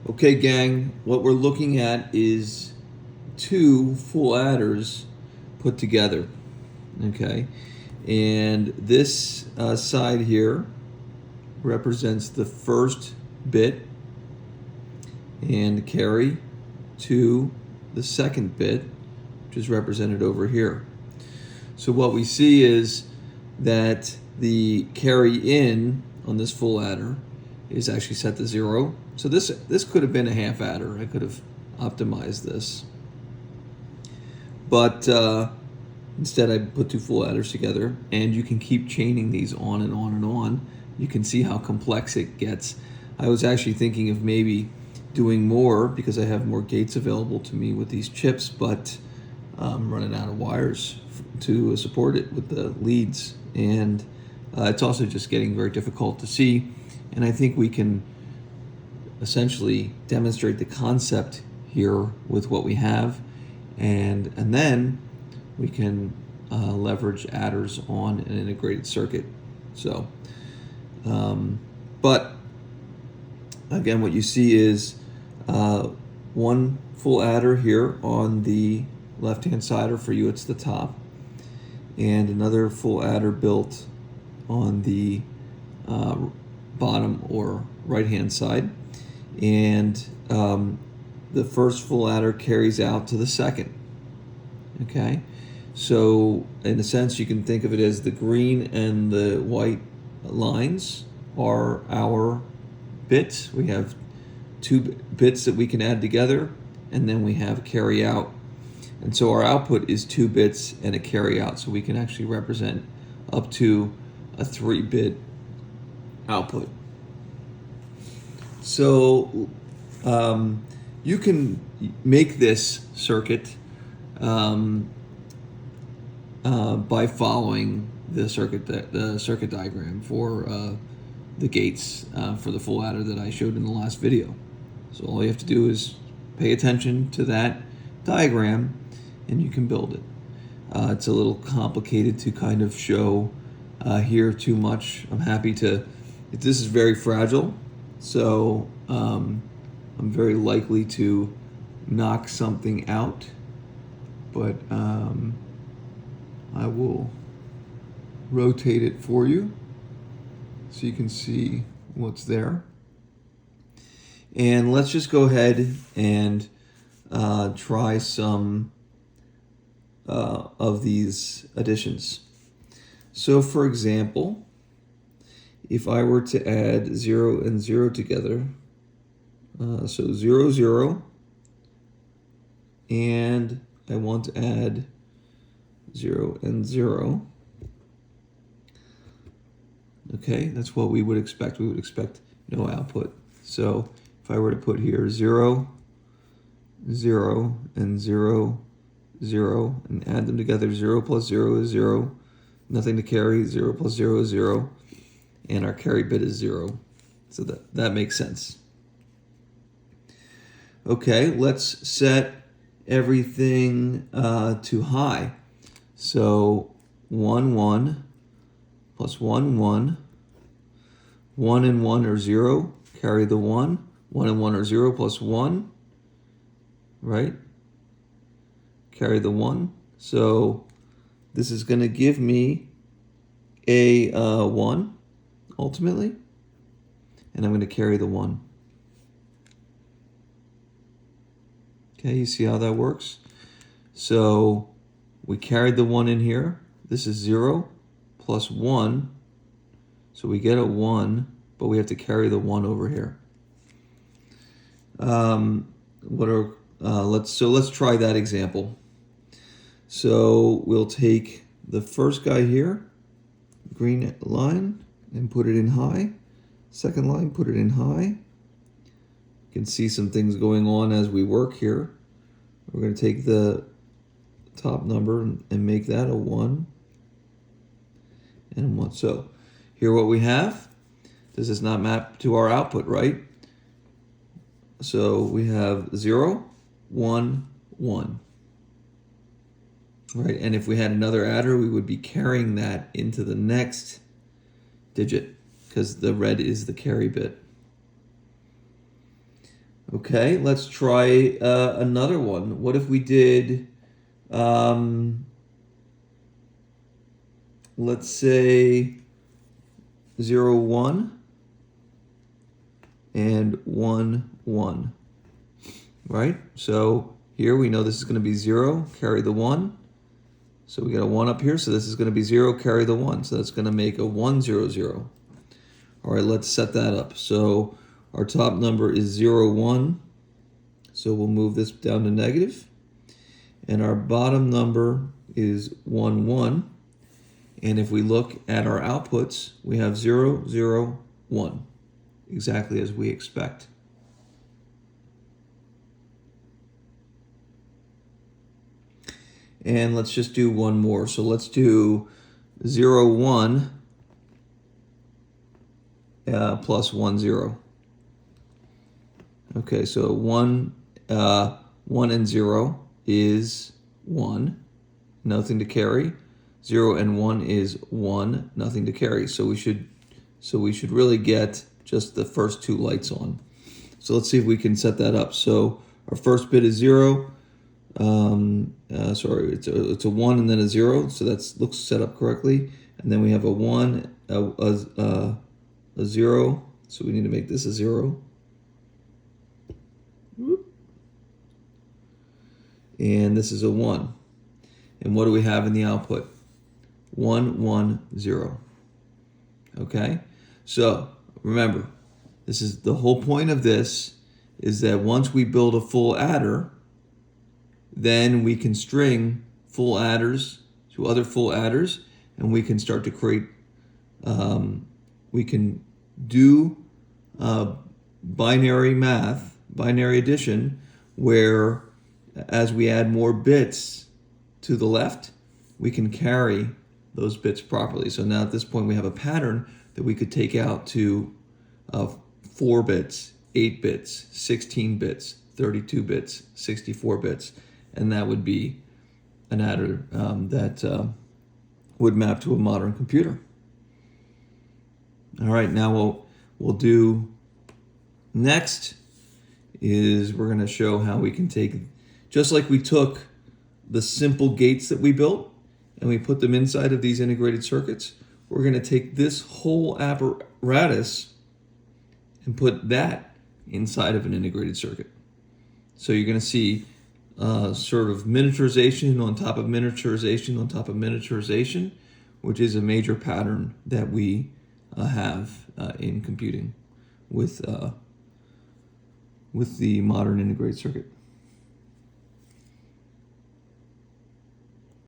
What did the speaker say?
Okay, gang, what we're looking at is two full adders put together. Okay, and this side here represents the first bit and carry to the second bit, which is represented over here. So what we see is that the carry in on this full adder is actually set to 0. So this could have been a half adder. I could have optimized this. But instead I put two full adders together, and you can keep chaining these on and on and on. You can see how complex it gets. I was actually thinking of maybe doing more because I have more gates available to me with these chips, but I'm running out of wires to support it with the leads, and it's also just getting very difficult to see. And I think we can essentially demonstrate the concept here with what we have, and then we can leverage adders on an integrated circuit. So, but again, what you see is one full adder here on the left-hand side, or for you it's the top, and another full adder built on the bottom or right-hand side, and the first full adder carries out to the second. Okay, so in a sense you can think of it as the green and the white lines are our bits. We have two bits that we can add together, and then we have carry out. And so our output is 2 bits and a carry out, so we can actually represent up to a 3-bit output. So you can make this circuit by following the circuit diagram for the gates for the full adder that I showed in the last video. So all you have to do is pay attention to that diagram, and you can build it. It's a little complicated to kind of show here too much. I'm happy to. This is very fragile, so I'm very likely to knock something out, but I will rotate it for you so you can see what's there. And let's just go ahead and try some of these additions. So for example, if I were to add 0 and 0 together, so 0, 0, and I want to add 0 and 0. Okay, that's what we would expect. We would expect no output. So if I were to put here 0, 0, and 0, 0, and add them together, 0 plus 0 is 0, nothing to carry, 0 plus 0 is 0, and our carry bit is 0. So that makes sense. Okay, let's set everything to high. So 1, 1, plus 1, 1, 1 and 1 are 0, carry the 1, 1 and 1 are 0 plus 1, right? Carry the 1. So this is going to give me a 1 ultimately, and I'm going to carry the 1. Okay, you see how that works? So we carried the 1 in here. This is 0 plus 1, so we get a 1, but we have to carry the 1 over here. Let's try that example. So we'll take the first guy here, green line, and put it in high. Second line, put it in high. You can see some things going on as we work here. We're going to take the top number and make that a 1 and 1. So here what we have, this is not map to our output, right? So we have 0, 1, 1. Right, and if we had another adder, we would be carrying that into the next digit because the red is the carry bit. Okay, let's try another one. What if we did, let's say 0, 1 and 1, 1, right? So here we know this is going to be 0, carry the 1. So we got a 1 up here, so this is going to be 0, carry the 1. So that's going to make a 1, 0, 0. All right, let's set that up. So our top number is 0, 1. So we'll move this down to negative. And our bottom number is 1, 1. And if we look at our outputs, we have 0, 0, 1, exactly as we expect. And let's just do one more. So let's do 0, 1 plus 1, 0. Okay, so 1 and 0 is 1, nothing to carry. 0 and 1 is 1, nothing to carry. So we should really get just the first two lights on. So let's see if we can set that up. So our first bit is 0. It's a 1 and then a 0. So that looks set up correctly. And then we have a 1, a 0. So we need to make this a 0. And this is a 1. And what do we have in the output? 1, 1, 0. Okay? So remember, this is the whole point of this is that once we build a full adder, then we can string full adders to other full adders, and we can start to create, we can do binary math, binary addition, where as we add more bits to the left, we can carry those bits properly. So now at this point we have a pattern that we could take out to 4 bits, 8 bits, 16 bits, 32 bits, 64 bits, and that would be an adder that would map to a modern computer. All right, now we'll do next is we're going to show how we can take, just like we took the simple gates that we built and we put them inside of these integrated circuits, we're going to take this whole apparatus and put that inside of an integrated circuit. So you're going to see sort of miniaturization on top of miniaturization on top of miniaturization, which is a major pattern that we have in computing with the modern integrated circuit.